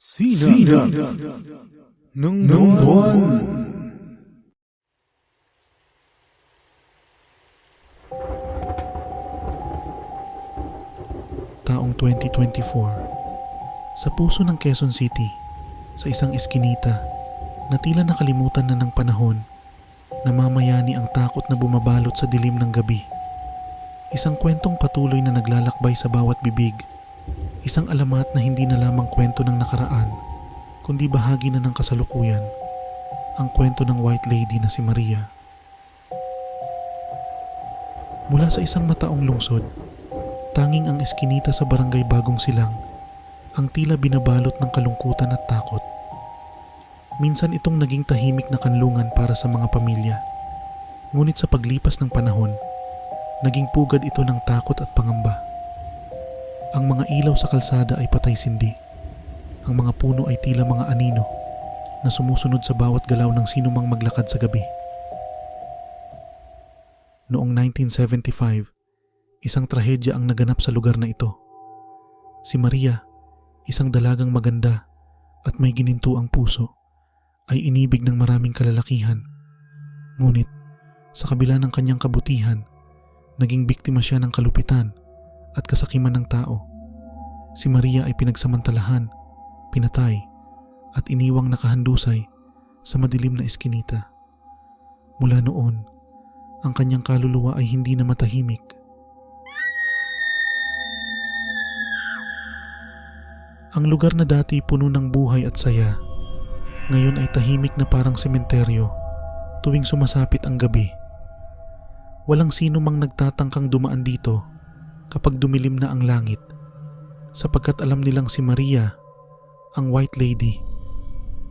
Sina ng buwan. Taong 2024, sa puso ng Quezon City, sa isang eskinita na tila nakalimutan na ng panahon, namamayani ang takot na bumabalot sa dilim ng gabi. Isang kwentong patuloy na naglalakbay sa bawat bibig. Isang alamat na hindi na lamang kwento ng nakaraan, kundi bahagi na ng kasalukuyan. Ang kwento ng White Lady na si Maria. Mula sa isang mataong lungsod, tanging ang eskinita sa barangay Bagong Silang ang tila binabalot ng kalungkutan at takot. Minsan itong naging tahimik na kanlungan para sa mga pamilya. Ngunit sa paglipas ng panahon, naging pugad ito ng takot at pangamba. Ang mga ilaw sa kalsada ay patay-sindi. Ang mga puno ay tila mga anino na sumusunod sa bawat galaw ng sinumang maglakad sa gabi. Noong 1975, isang trahedya ang naganap sa lugar na ito. Si Maria, isang dalagang maganda at may ginintuang puso, ay inibig ng maraming kalalakihan. Ngunit, sa kabila ng kanyang kabutihan, naging biktima siya ng kalupitan at kasakiman ng tao. Si Maria ay pinagsamantalahan, pinatay, at iniwang nakahandusay sa madilim na eskinita. Mula noon, ang kanyang kaluluwa ay hindi na matahimik. Ang lugar na dati puno ng buhay at saya, ngayon ay tahimik na parang sementeryo tuwing sumasapit ang gabi. Walang sino mang nagtatangkang dumaan dito kapag dumilim na ang langit, sapagkat alam nilang si Maria, ang White Lady,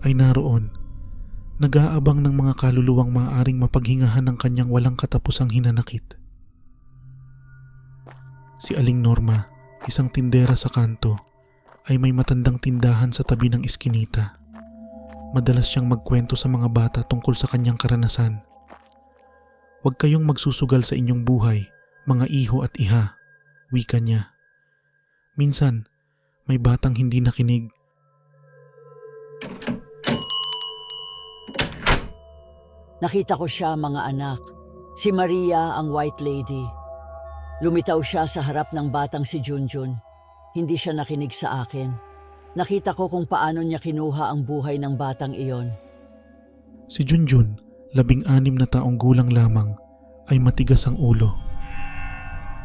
ay naroon, nag-aabang ng mga kaluluwang maaaring mapaghingahan ng kanyang walang katapusang hinanakit. Si Aling Norma, isang tindera sa kanto, ay may matandang tindahan sa tabi ng eskinita. Madalas siyang magkwento sa mga bata tungkol sa kanyang karanasan. "Huwag kayong magsusugal sa inyong buhay, mga iho at iha," wika niya. Minsan, may batang hindi nakinig. Nakita ko siya, mga anak. Si Maria, ang White Lady. Lumitaw siya sa harap ng batang si Junjun. Hindi siya nakinig sa akin. Nakita ko kung paano niya kinuha ang buhay ng batang iyon. Si Junjun, 16 na taong gulang lamang, ay matigas ang ulo.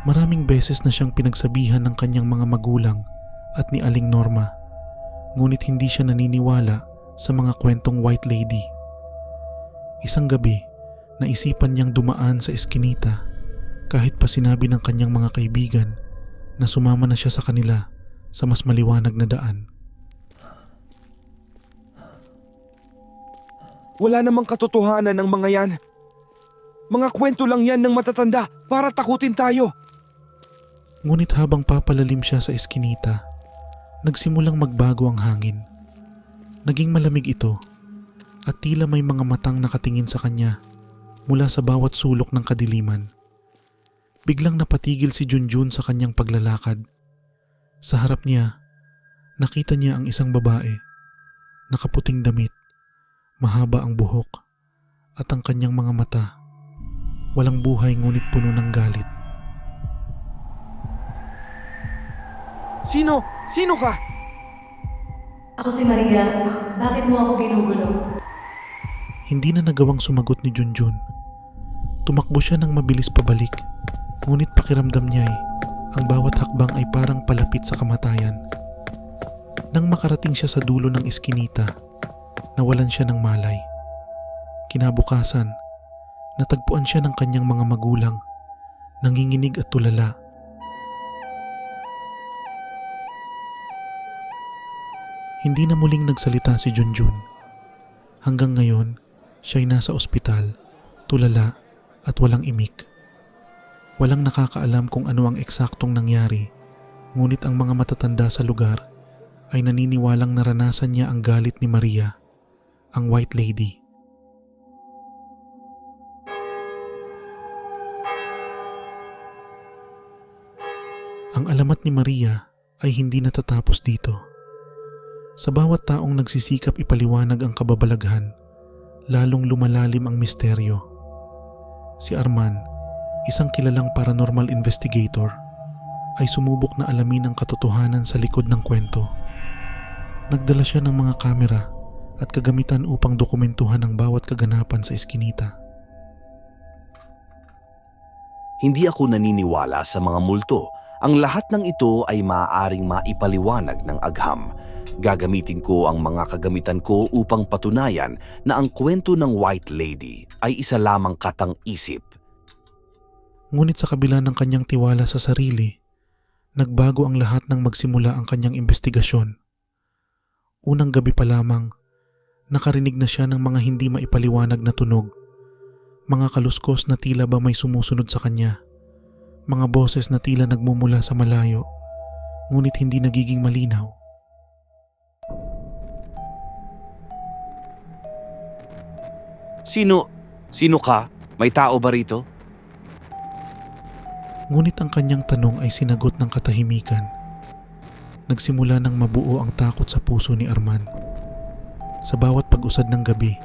Maraming beses na siyang pinagsabihan ng kanyang mga magulang at ni Aling Norma, ngunit hindi siya naniniwala sa mga kwentong White Lady. Isang gabi, naisipan niyang dumaan sa eskinita kahit pa sinabi ng kanyang mga kaibigan na sumama na siya sa kanila sa mas maliwanag na daan. Wala namang katotohanan ng mga yan. Mga kwento lang yan ng matatanda para takutin tayo. Ngunit habang papalalim siya sa eskinita, nagsimulang magbago ang hangin. Naging malamig ito at tila may mga matang nakatingin sa kanya mula sa bawat sulok ng kadiliman. Biglang napatigil si Junjun sa kanyang paglalakad. Sa harap niya, nakita niya ang isang babae, nakaputing damit, mahaba ang buhok, at ang kanyang mga mata, walang buhay ngunit puno ng galit. Sino? Sino ka? Ako si Maria. Bakit mo ako ginugulo? Hindi na nagawang sumagot ni Junjun. Tumakbo siya ng mabilis pabalik, ngunit pakiramdam niya ang bawat hakbang ay parang palapit sa kamatayan. Nang makarating siya sa dulo ng eskinita, nawalan siya ng malay. Kinabukasan, natagpuan siya ng kanyang mga magulang, nanginginig at tulala. Hindi na muling nagsalita si Junjun. Hanggang ngayon, siya'y nasa ospital, tulala at walang imik. Walang nakakaalam kung ano ang eksaktong nangyari, ngunit ang mga matatanda sa lugar ay naniniwalang naranasan niya ang galit ni Maria, ang White Lady. Ang alamat ni Maria ay hindi natatapos dito. Sa bawat taong nagsisikap ipaliwanag ang kababalaghan, lalong lumalalim ang misteryo. Si Arman, isang kilalang paranormal investigator, ay sumubok na alamin ang katotohanan sa likod ng kwento. Nagdala siya ng mga kamera at kagamitan upang dokumentuhan ang bawat kaganapan sa Eskinita. Hindi ako naniniwala sa mga multo. Ang lahat ng ito ay maaaring maipaliwanag ng agham. Gagamitin ko ang mga kagamitan ko upang patunayan na ang kwento ng White Lady ay isa lamang katang-isip. Ngunit sa kabila ng kanyang tiwala sa sarili, nagbago ang lahat nang magsimula ang kanyang investigasyon. Unang gabi pa lamang, nakarinig na siya ng mga hindi maipaliwanag na tunog. Mga kaluskos na tila ba may sumusunod sa kanya. Mga boses na tila nagmumula sa malayo, ngunit hindi nagiging malinaw. Sino ka? May tao ba rito? Ngunit ang kanyang tanong ay sinagot ng katahimikan. Nagsimula ng mabuo ang takot sa puso ni Arman. Sa bawat pag-usad ng gabi,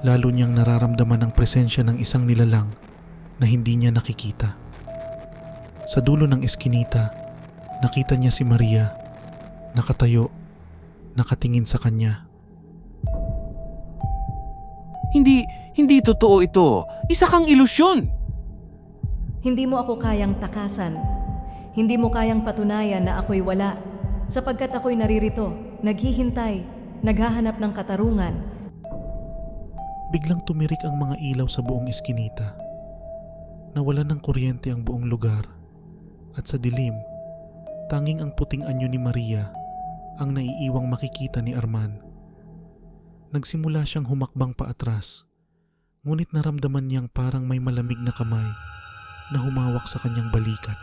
lalo niyang nararamdaman ang presensya ng isang nilalang na hindi niya nakikita. Sa dulo ng eskinita, nakita niya si Maria, nakatayo, nakatingin sa kanya. Hindi totoo ito. Isa kang ilusyon. Hindi mo ako kayang takasan. Hindi mo kayang patunayan na ako'y wala. Sapagkat ako'y naririto, naghihintay, naghahanap ng katarungan. Biglang tumirik ang mga ilaw sa buong eskinita. Nawalan ng kuryente ang buong lugar. At sa dilim, tanging ang puting anyo ni Maria ang naiiwang makikita ni Arman. Nagsimula siyang humakbang paatras, ngunit naramdaman niyang parang may malamig na kamay na humawak sa kanyang balikat.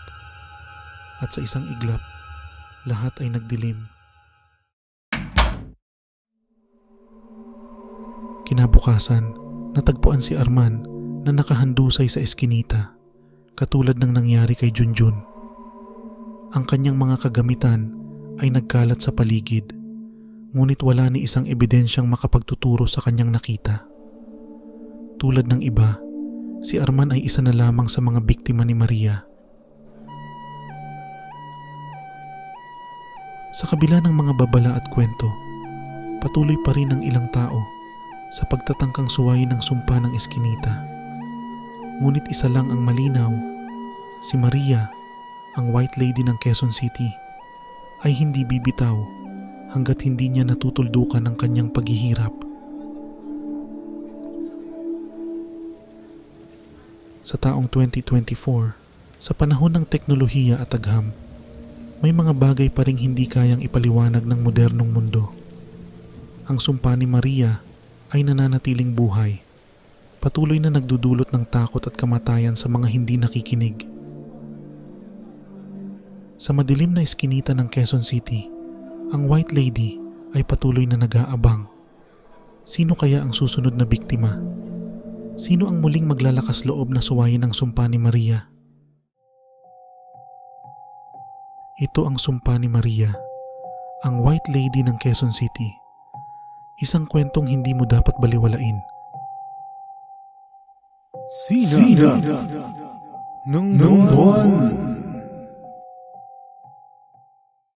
At sa isang iglap, lahat ay nagdilim. Kinabukasan, natagpuan si Arman na nakahandusay sa eskinita, katulad ng nangyari kay Junjun. Ang kanyang mga kagamitan ay nagkalat sa paligid, ngunit wala ni isang ebidensyang makapagtuturo sa kanyang nakita. Tulad ng iba, si Arman ay isa na lamang sa mga biktima ni Maria. Sa kabila ng mga babala at kwento, patuloy pa rin ang ilang tao sa pagtatangkang suwayin ng sumpa ng eskinita. Ngunit isa lang ang malinaw, si Maria, ang White Lady ng Quezon City, ay hindi bibitaw hanggat hindi niya natutuldukan ang kanyang paghihirap. Sa taong 2024, sa panahon ng teknolohiya at agham, may mga bagay pa ring hindi kayang ipaliwanag ng modernong mundo. Ang sumpa ni Maria ay nananatiling buhay, patuloy na nagdudulot ng takot at kamatayan sa mga hindi nakikinig. Sa madilim na eskinita ng Quezon City, ang White Lady ay patuloy na nag-aabang. Sino kaya ang susunod na biktima? Sino ang muling maglalakas loob na suwayin ang sumpa ni Maria? Ito ang sumpa ni Maria, ang White Lady ng Quezon City. Isang kwentong hindi mo dapat baliwalain. Sina ng buwan.